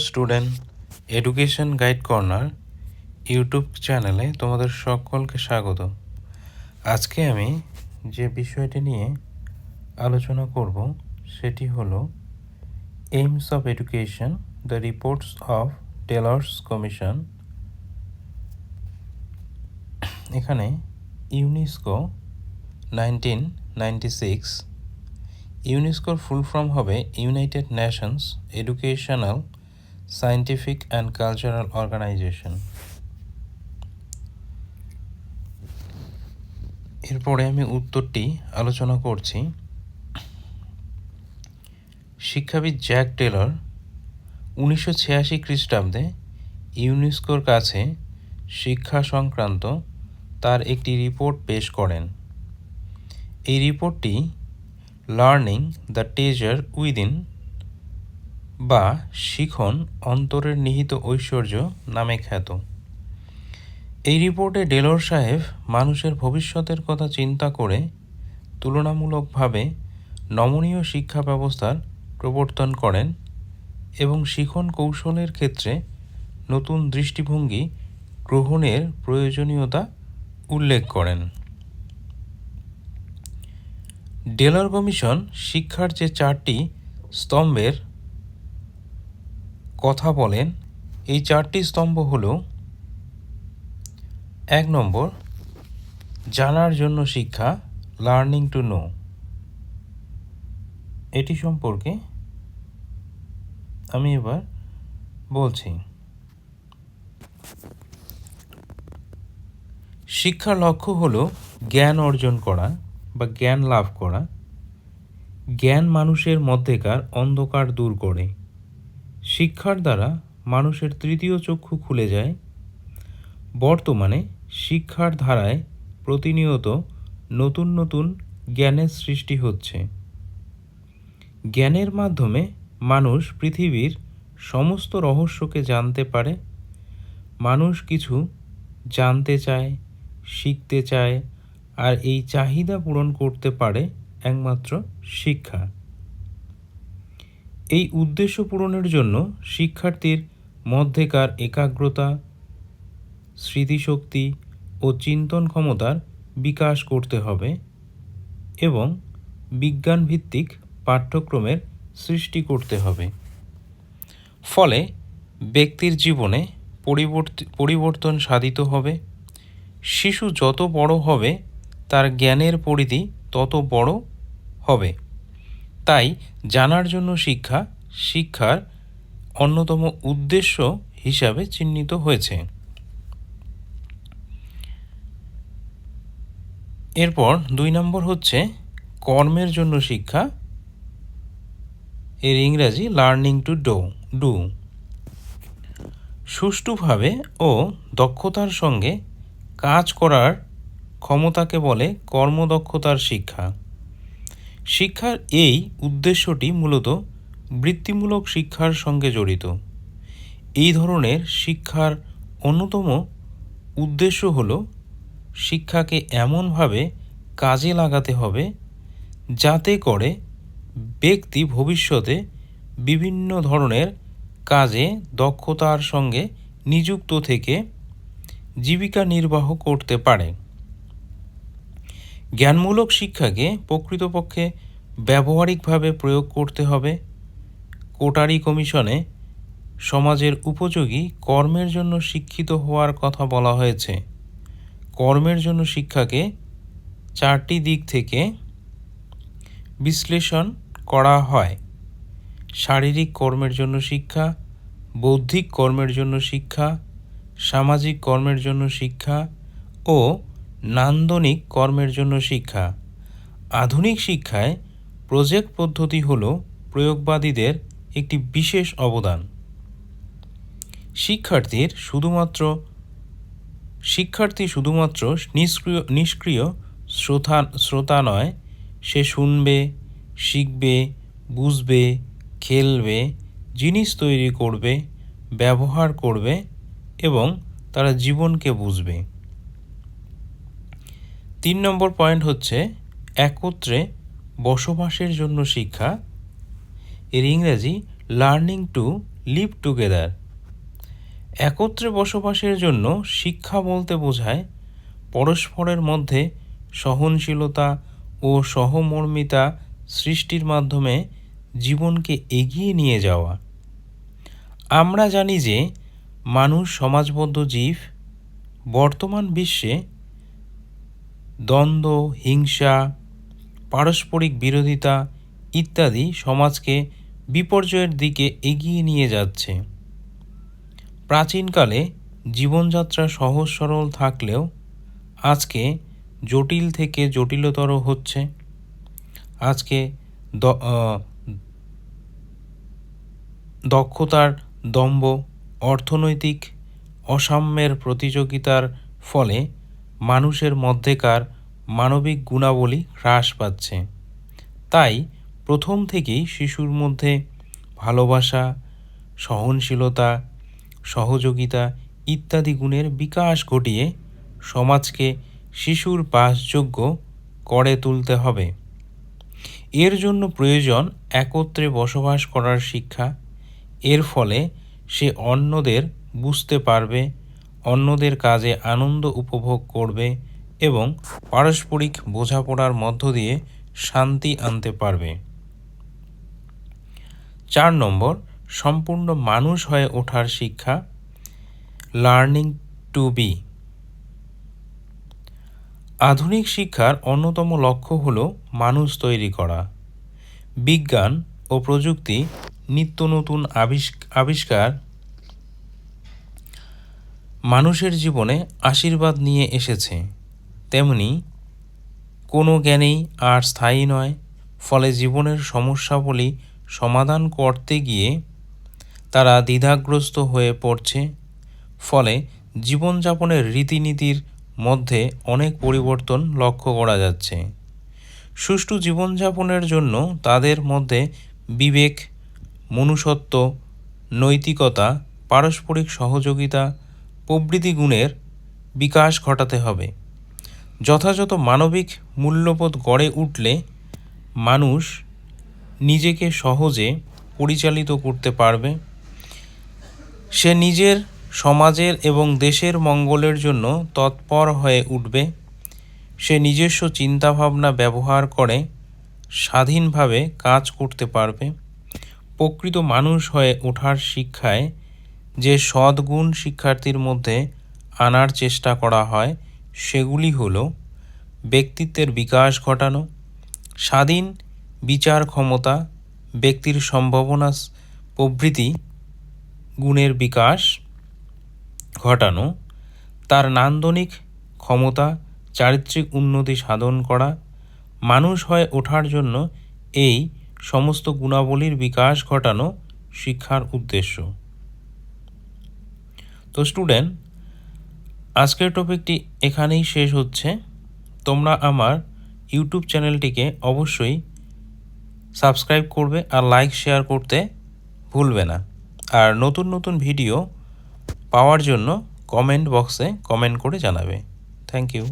Student education guide corner YouTube চ্যানেলে তোমাদের সকলকে স্বাগত। আজকে আমি যে বিষয়টি নিয়ে আলোচনা করব সেটি হলো aims of education, the reports of Taylor's commission. এখানে ইউনেস্কো 1996, ইউনেস্কোর ফুল ফর্ম হবে United Nations Educational, Scientific and Cultural Organization. এরপরে আমি উত্তরটি আলোচনা করছি। শিক্ষাবিদ জ্যাক টেলর 1986 খ্রিস্টাব্দে ইউনেস্কোর কাছে শিক্ষা সংক্রান্ত তার একটি রিপোর্ট পেশ করেন। এই রিপোর্টটি লার্নিং দ্য ট্রেজার উইদিন বা শিখন অন্তরের নিহিত ঐশ্বর্য নামে খ্যাত। এই রিপোর্টে টেলর সাহেব মানুষের ভবিষ্যতের কথা চিন্তা করে তুলনামূলকভাবে নমনীয় শিক্ষা ব্যবস্থার প্রবর্তন করেন এবং শিখন কৌশলের ক্ষেত্রে নতুন দৃষ্টিভঙ্গি গ্রহণের প্রয়োজনীয়তা উল্লেখ করেন। টেলর কমিশন শিক্ষার যে 4টি স্তম্ভের কথা বলেন, এই 4টি স্তম্ভ হল: 1 নম্বর, জানার জন্য শিক্ষা, লার্নিং টু নো। এটি সম্পর্কে আমি এবার বলছি। শিক্ষার লক্ষ্য হলো জ্ঞান অর্জন করা বা জ্ঞান লাভ করা। জ্ঞান মানুষের মধ্যেকার অন্ধকার দূর করে। শিক্ষার দ্বারা মানুষের তৃতীয় চক্ষু খুলে যায়। বর্তমানে শিক্ষার ধারায় প্রতিনিয়ত নতুন নতুন জ্ঞানের সৃষ্টি হচ্ছে। জ্ঞানের মাধ্যমে মানুষ পৃথিবীর সমস্ত রহস্যকে জানতে পারে। মানুষ কিছু জানতে চায়, শিখতে চায়, আর এই চাহিদা পূরণ করতে পারে একমাত্র শিক্ষা। এই উদ্দেশ্য পূরণের জন্য শিক্ষার্থীর মধ্যেকার একাগ্রতা, স্মৃতিশক্তি ও চিন্তন ক্ষমতার বিকাশ করতে হবে এবং বিজ্ঞানভিত্তিক পাঠ্যক্রমের সৃষ্টি করতে হবে। ফলে ব্যক্তির জীবনে পরিবর্তন সাধিত হবে। শিশু যত বড় হবে তার জ্ঞানের পরিধি তত বড় হবে। তাই জানার জন্য শিক্ষা শিক্ষার অন্যতম উদ্দেশ্য হিসাবে চিহ্নিত হয়েছে। এরপর 2 নম্বর হচ্ছে কর্মের জন্য শিক্ষা, এর ইংরাজি লার্নিং টু ডু। সুষ্ঠুভাবে ও দক্ষতার সঙ্গে কাজ করার ক্ষমতাকে বলে কর্মদক্ষতার শিক্ষা। শিক্ষার এই উদ্দেশ্যটি মূলত বৃত্তিমূলক শিক্ষার সঙ্গে জড়িত। এই ধরনের শিক্ষার অন্যতম উদ্দেশ্য হল শিক্ষাকে এমনভাবে কাজে লাগাতে হবে যাতে করে ব্যক্তি ভবিষ্যতে বিভিন্ন ধরনের কাজে দক্ষতার সঙ্গে নিযুক্ত থেকে জীবিকা নির্বাহ করতে পারে। জ্ঞানমূলক শিক্ষাকে প্রকৃতপক্ষে ব্যবহারিকভাবে প্রয়োগ করতে হবে। কোটারি কমিশনে সমাজের উপযোগী কর্মের জন্য শিক্ষিত হওয়ার কথা বলা হয়েছে। কর্মের জন্য শিক্ষাকে 4টি দিক থেকে বিশ্লেষণ করা হয়: শারীরিক কর্মের জন্য শিক্ষা, বৌদ্ধিক কর্মের জন্য শিক্ষা, সামাজিক কর্মের জন্য শিক্ষা ও নান্দনিক কর্মের জন্য শিক্ষা। আধুনিক শিক্ষায় প্রজেক্ট পদ্ধতি হল প্রয়োগবাদীদের একটি বিশেষ অবদান। শিক্ষার্থী শুধুমাত্র নিষ্ক্রিয় শ্রোতা নয়, সে শুনবে, শিখবে, বুঝবে, খেলবে, জিনিস তৈরি করবে, ব্যবহার করবে এবং তারা জীবনকে বুঝবে। 3 নম্বর পয়েন্ট হচ্ছে একত্রে বসবাসের জন্য শিক্ষা, এর ইংরাজি লার্নিং টু লিভ টুগেদার। একত্রে বসবাসের জন্য শিক্ষা বলতে বোঝায় পরস্পরের মধ্যে সহনশীলতা ও সহমর্মিতা সৃষ্টির মাধ্যমে জীবনকে এগিয়ে নিয়ে যাওয়া। আমরা জানি যে মানুষ সমাজবদ্ধ জীব। বর্তমান বিশ্বে দ্বন্দ্ব, হিংসা, পারস্পরিক বিরোধিতা ইত্যাদি সমাজকে বিপর্যয়ের দিকে এগিয়ে নিয়ে যাচ্ছে। প্রাচীনকালে জীবনযাত্রা সহজ সরল থাকলেও আজকে জটিল থেকে জটিলতর হচ্ছে। আজকে দক্ষতার দম্ভ, অর্থনৈতিক অসাম্যের প্রতিযোগিতার ফলে মানুষের মধ্যেকার মানবিক গুণাবলী হ্রাস পাচ্ছে। তাই প্রথম থেকেই শিশুর মধ্যে ভালোবাসা, সহনশীলতা, সহযোগিতা ইত্যাদি গুণের বিকাশ ঘটিয়ে সমাজকে শিশুর বাসযোগ্য করে তুলতে হবে। এর জন্য প্রয়োজন একত্রে বসবাস করার শিক্ষা। এর ফলে সে অন্যদের বুঝতে পারবে, অন্যদের কাজে আনন্দ উপভোগ করবে এবং পারস্পরিক বোঝাপড়ার মধ্য দিয়ে শান্তি আনতে পারবে। 4 নম্বর, সম্পূর্ণ মানুষ হয়ে ওঠার শিক্ষা, লার্নিং টু বি। আধুনিক শিক্ষার অন্যতম লক্ষ্য হল মানুষ তৈরি করা। বিজ্ঞান ও প্রযুক্তি নিত্য নতুন আবিষ্কার মানুষের জীবনে আশীর্বাদ নিয়ে এসেছে, তেমনি কোনো জ্ঞানেই আর স্থায়ী নয়। ফলে জীবনের সমস্যাবলী সমাধান করতে গিয়ে তারা দ্বিধাগ্রস্ত হয়ে পড়ছে। ফলে জীবনযাপনের রীতিনীতির মধ্যে অনেক পরিবর্তন লক্ষ্য করা যাচ্ছে। সুষ্ঠু জীবনযাপনের জন্য তাদের মধ্যে বিবেক, মনুষ্যত্ব, নৈতিকতা, পারস্পরিক সহযোগিতা প্রভৃতি গুণের বিকাশ ঘটাতে হবে। যথাযথ মানবিক মূল্যবোধ গড়ে উঠলে মানুষ নিজেকে সহজে পরিচালিত করতে পারবে। সে নিজের, সমাজের এবং দেশের মঙ্গলের জন্য তৎপর হয়ে উঠবে। সে নিজস্ব চিন্তাভাবনা ব্যবহার করে স্বাধীনভাবে কাজ করতে পারবে। প্রকৃত মানুষ হয়ে ওঠার শিক্ষায় যে সদ্গুণ শিক্ষার্থীর মধ্যে আনার চেষ্টা করা হয় সেগুলি হল ব্যক্তিত্বের বিকাশ ঘটানো, স্বাধীন বিচার ক্ষমতা, ব্যক্তির সম্ভাবনা প্রভৃতি গুণের বিকাশ ঘটানো, তার নান্দনিক ক্ষমতা, চারিত্রিক উন্নতি সাধন করা। মানুষ হয়ে ওঠার জন্য এই সমস্ত গুণাবলীর বিকাশ ঘটানো শিক্ষার উদ্দেশ্য। তো স্টুডেন্ট, আজকের টপিকটি এখানেই শেষ হচ্ছে। তোমরা আমার ইউটিউব চ্যানেলটিকে অবশ্যই সাবস্ক্রাইব করবে আর লাইক শেয়ার করতে ভুলবে না। আর নতুন নতুন ভিডিও পাওয়ার জন্য কমেন্ট বক্সে কমেন্ট করে জানাবে। Thank you.